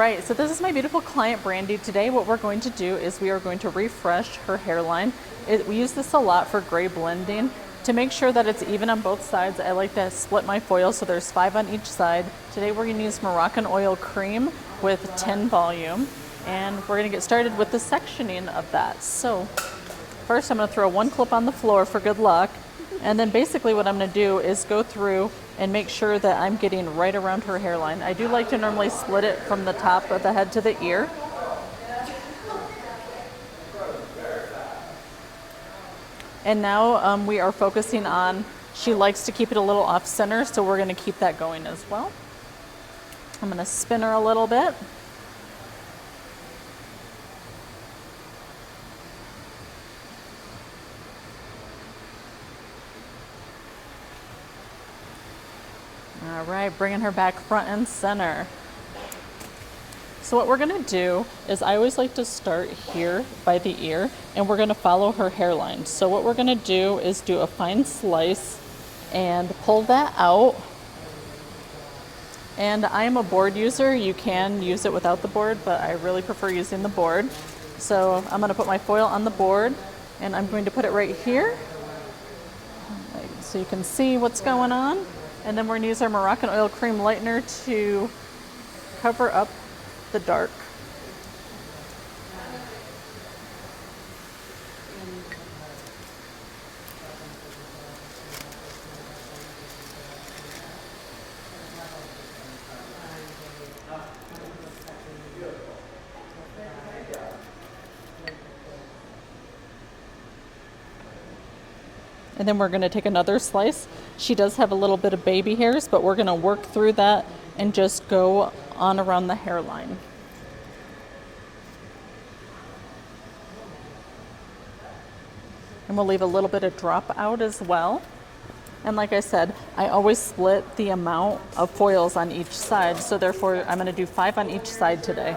Right, so this is my beautiful client Brandy. Today what we're going to do is we are going to refresh her hairline. We use this a lot for gray blending. To make sure that it's even on both sides, I like to split my foil so there's 5 on each side. Today we're going to use Moroccan oil cream with 10 volume, and we're going to get started with the sectioning of that. So first I'm going to throw 1 clip on the floor for good luck, and then basically what I'm going to do is go through and make sure that I'm getting right around her hairline. I do like to normally split it from the top of the head to the ear. And now we are focusing on, she likes to keep it a little off center, so we're gonna keep that going as well. I'm gonna spin her a little bit. All right, bringing her back front and center. So what we're gonna do is I always like to start here by the ear, and we're gonna follow her hairline. So what we're gonna do is do a fine slice and pull that out. And I am a board user. You can use it without the board, but I really prefer using the board. So I'm gonna put my foil on the board, and I'm going to put it right here, so you can see what's going on. And then we're gonna use our Moroccan oil cream lightener to cover up the dark. And then we're going to take another slice. She does have a little bit of baby hairs, but we're going to work through that and just go on around the hairline. And we'll leave a little bit of drop out as well. And like I said, I always split the amount of foils on each side, so therefore I'm going to do 5 on each side today.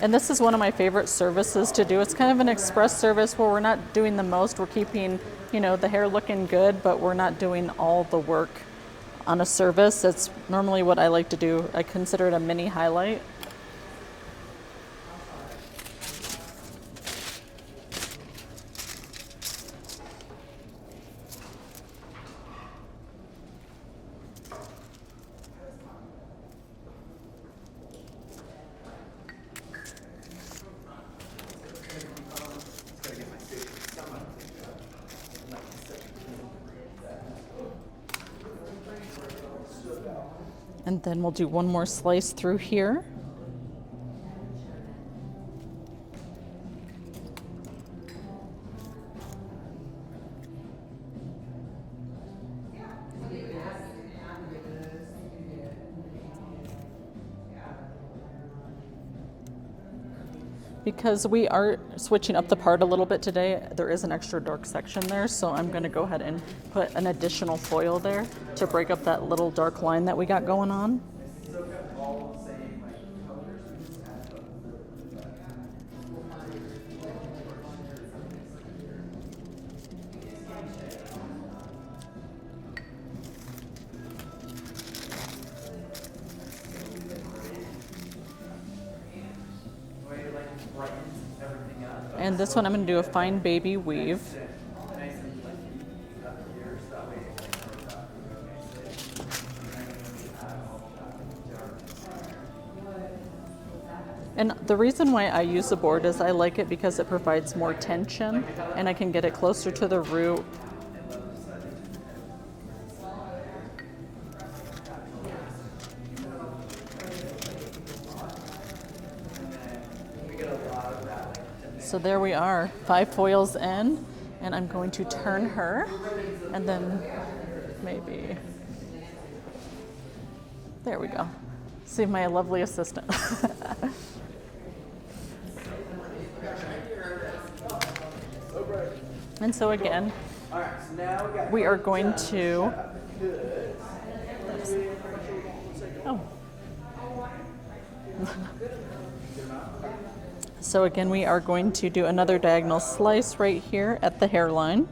And this is one of my favorite services to do. It's kind of an express service where we're not doing the most. We're keeping, the hair looking good, but we're not doing all the work on a service. That's normally what I like to do. I consider it a mini highlight. And then we'll do one more slice through here. Because we are switching up the part a little bit today, there is an extra dark section there, so I'm going to go ahead and put an additional foil there to break up that little dark line that we got going on. And this one I'm going to do a fine baby weave. And the reason why I use the board is I like it because it provides more tension and I can get it closer to the root. So there we are, 5 foils in, and I'm going to turn her, and then maybe, there we go. See my lovely assistant. And so again, we are going to, oh. So again, we are going to do another diagonal slice right here at the hairline.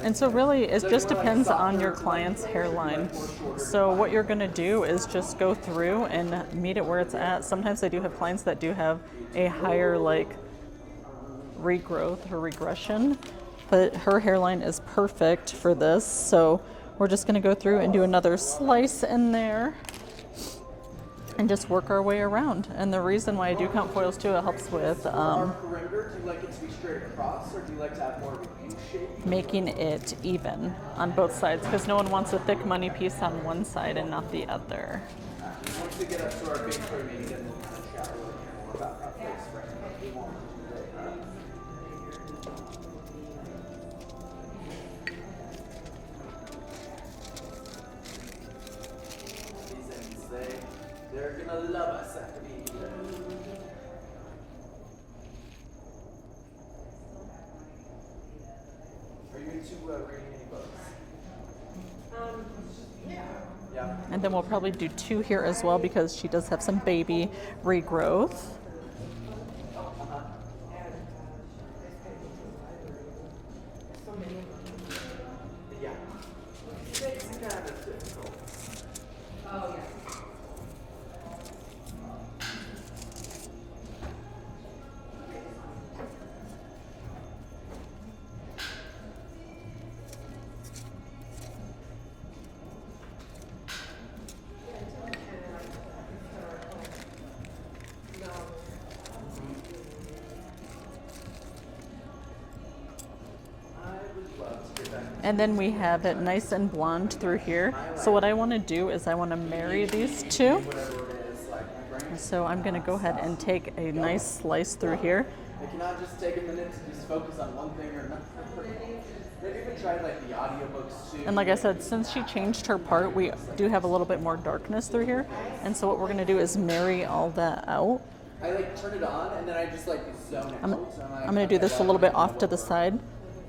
And so really, it just depends on your client's hairline. So what you're gonna do is just go through and meet it where it's at. Sometimes I do have clients that do have a higher like regrowth or regression, but her hairline is perfect for this. So we're just gonna go through and do another slice in there and just work our way around. And the reason why I do count foils too, it helps with perimeter, do you like it to be straight across, or do you like to have more of a U shape? making it even on both sides, because no one wants a thick money piece on one side and not the other. Once we get up to our big toy meeting, then we'll kind of chat a little bit more about that face right now. We won't do that. These ends, they're gonna love us after being done. Are you into reading any books? Yeah. And then we'll probably do 2 here as well, because she does have some baby regrowth. Yeah. It's kind of difficult. Oh, yeah. And then we have it nice and blonde through here. So what I want to do is I want to marry these two. So I'm going to go ahead and take a nice slice through here. I cannot just take a minute to just focus on one thing or another. Maybe even try like the audiobooks too. And like I said, since she changed her part, we do have a little bit more darkness through here. And so what we're going to do is marry all that out. I like turn it on and then I just like zone out. So I'm going to do this a little bit off to the side.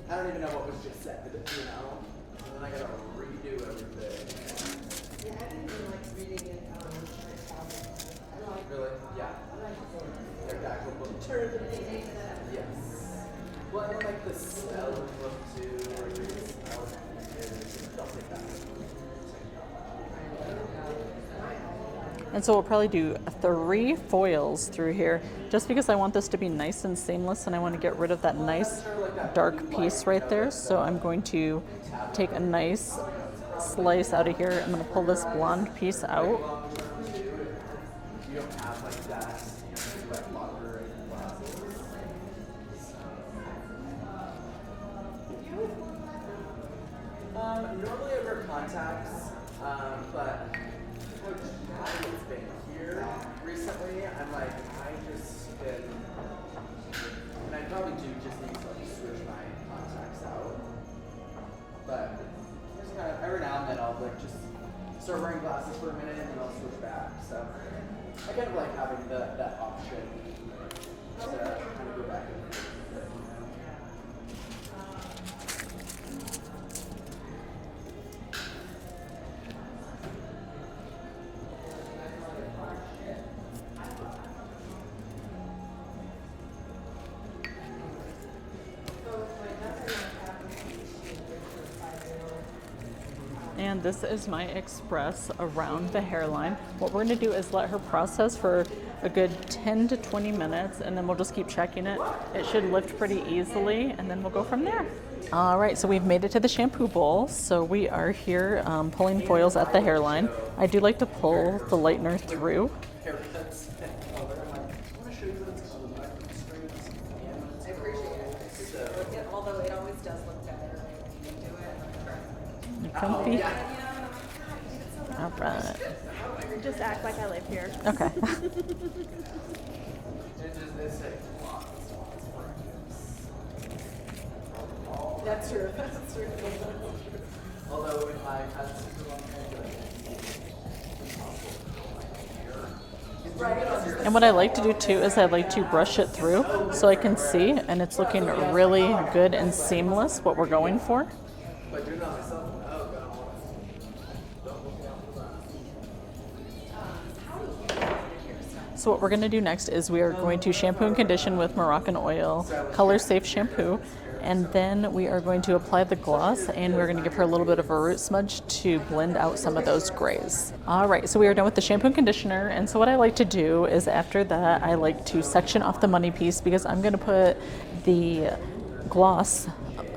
I don't even know what was just said, you know? And then I gotta redo everything. Yeah, I didn't even like reading it. Really? Yeah. Their actual book. Yes. Well, I like the smell of the book too, or the smell. Don't take that. And so we'll probably do 3 foils through here, just because I want this to be nice and seamless, and I want to get rid of that nice dark piece right there. So I'm going to take a nice slice out of here. I'm going to pull this blonde piece out. You don't have like that, like locker and glasses. Normally I wear contacts, but it's been here recently. I'm like, I just been, and I probably do just need to like switch my contacts out. But just kind of every now and then I'll like just start wearing glasses for a minute and then I'll switch back. So I kind of like having that option to kind of go back and forth. And this is my express around the hairline. What we're gonna do is let her process for a good 10 to 20 minutes, and then we'll just keep checking it. It should lift pretty easily, and then we'll go from there. All right, so we've made it to the shampoo bowl. So we are here pulling foils at the hairline. I do like to pull the lightener through. Although it always does look better when you do it. Comfy. All right. Just act like I live here. Okay. That's true. That's true. Although if I had super long hair, And what I like to do too is I like to brush it through so I can see, and it's looking really good and seamless what we're going for. but doing it on myself, oh god. Don't look down for that. So what we're going to do next is we are going to shampoo and condition with Moroccan Oil Color Safe shampoo, and then we are going to apply the gloss, and we're going to give her a little bit of a root smudge to blend out some of those grays. All right, so we are done with the shampoo and conditioner, and so what I like to do is after that I like to section off the money piece because I'm going to put the gloss,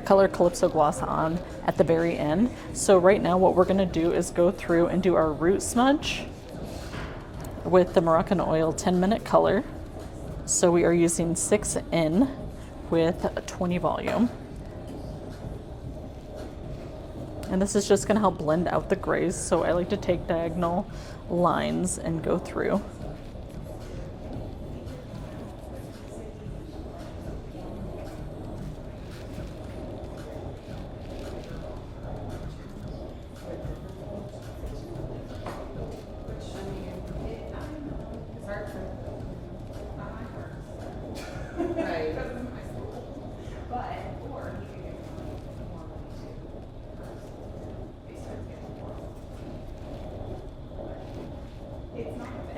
Color Calypso gloss, on at the very end. So right now what we're going to do is go through and do our root smudge with the Moroccan Oil 10-minute color. So we are using 6N with 20 volume. And this is just going to help blend out the grays. So I like to take diagonal lines and go through. Right.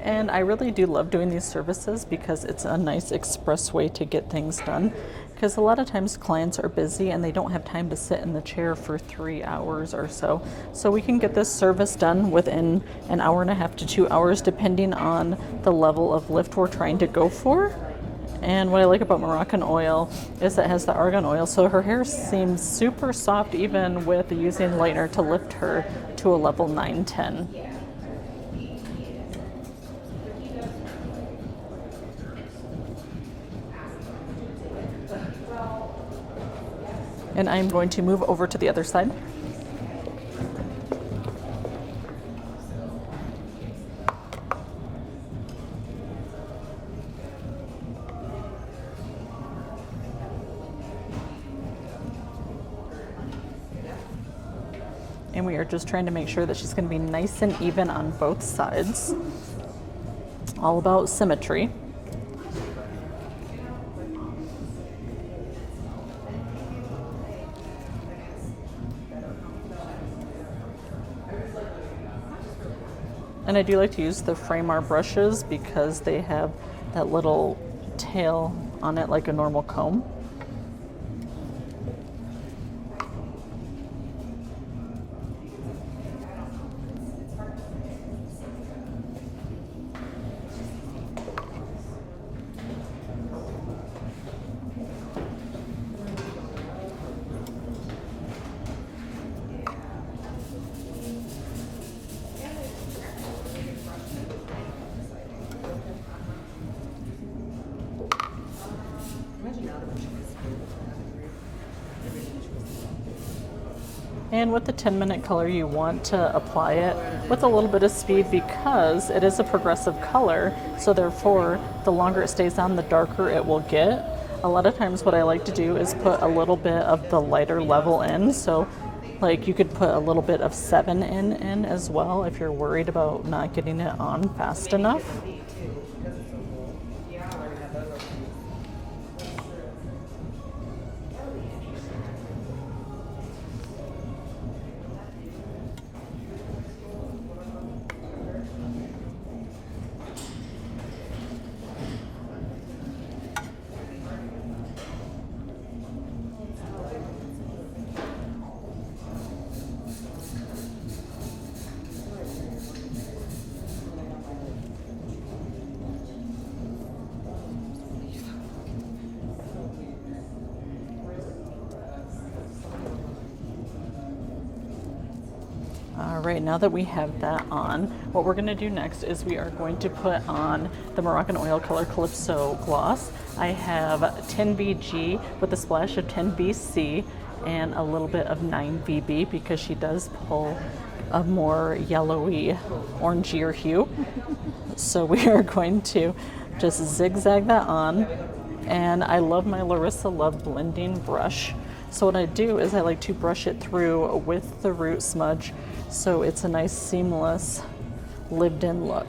And I really do love doing these services because it's a nice express way to get things done. Because a lot of times clients are busy and they don't have time to sit in the chair for 3 hours or so. So we can get this service done within an hour and a half to 2 hours, depending on the level of lift we're trying to go for. And what I like about Moroccan Oil is it has the argan oil, so her hair seems super soft even with using lightener to lift her to a level 9-10. And I'm going to move over to the other side. And we are just trying to make sure that she's going to be nice and even on both sides. All about symmetry. And I do like to use the Framar brushes because they have that little tail on it like a normal comb. And with the 10-minute color, you want to apply it with a little bit of speed because it is a progressive color. So therefore, the longer it stays on, the darker it will get. A lot of times what I like to do is put a little bit of the lighter level in. So like you could put a little bit of 7N in as well if you're worried about not getting it on fast enough. All right, now that we have that on, what we're gonna do next is we are going to put on the Moroccan Oil Color Calypso Gloss. I have 10BG with a splash of 10BC and a little bit of 9VB because she does pull a more yellowy, orangier hue. So we are going to just zigzag that on. And I love my Larissa Love blending brush. So what I do is I like to brush it through with the root smudge so it's a nice seamless lived in look.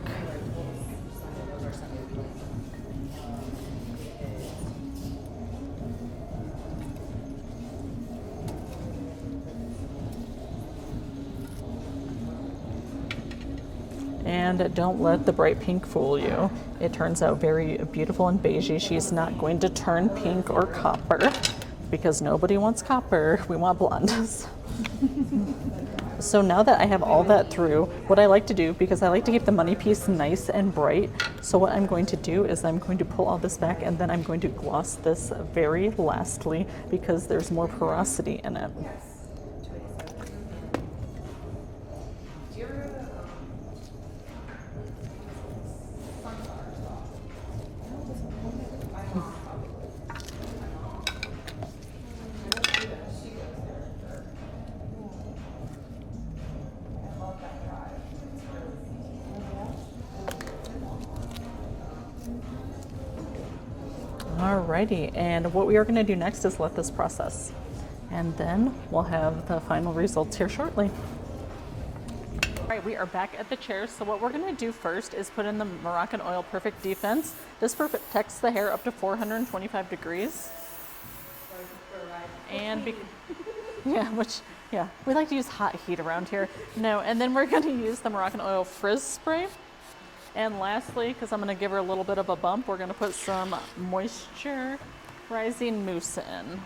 And don't let the bright pink fool you. It turns out very beautiful and beigey. She's not going to turn pink or copper because nobody wants copper. We want blondes. So now that I have all that through, what I like to do, because I like to keep the money piece nice and bright, so what I'm going to do is I'm going to pull all this back and then I'm going to gloss this very lastly because there's more porosity in it. Alrighty, and what we are going to do next is let this process. And then we'll have the final results here shortly. All right, we are back at the chairs. So what we're going to do first is put in the Moroccan Oil Perfect Defense. This protects the hair up to 425 degrees. And we like to use hot heat around here. No, and then we're going to use the Moroccan Oil Frizz Spray. And lastly, because I'm going to give her a little bit of a bump, we're going to put some moisturizing mousse in.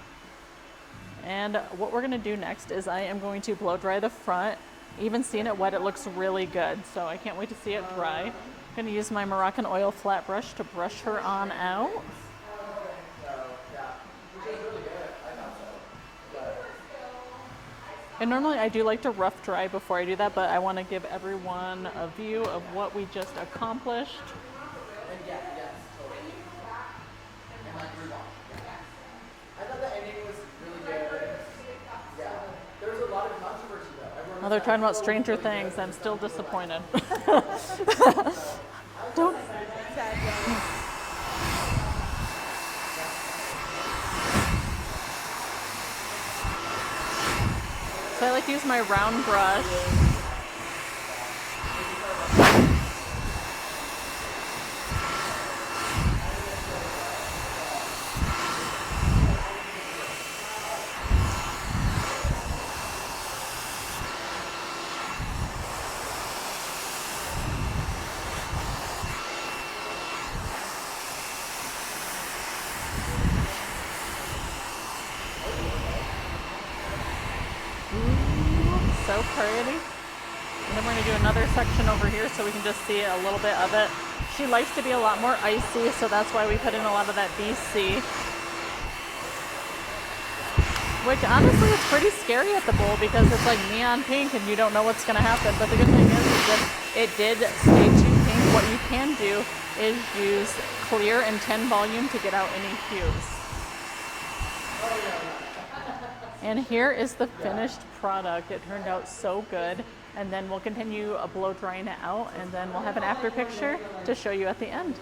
And what we're going to do next is I am going to blow dry the front. Even seeing it wet, it looks really good. So I can't wait to see it dry. I'm going to use my Moroccan Oil flat brush to brush her on out. And normally I do like to rough dry before I do that, but I want to give everyone a view of what we just accomplished. And yes, totally. And like rewash. I thought the ending was really good. Yeah. There was a lot of controversy though. Now they're talking about Stranger Things. I'm still disappointed. Don't. So I like to use my round brush. So pretty. And then we're going to do another section over here so we can just see a little bit of it. She likes to be a lot more icy, so that's why we put in a lot of that BC. Which honestly is pretty scary at the bowl because it's like neon pink and you don't know what's going to happen. But the good thing is that it did stay too pink. What you can do is use clear and 10 volume to get out any hues. And here is the finished product. It turned out so good. And then we'll continue blow drying it out and then we'll have an after picture to show you at the end.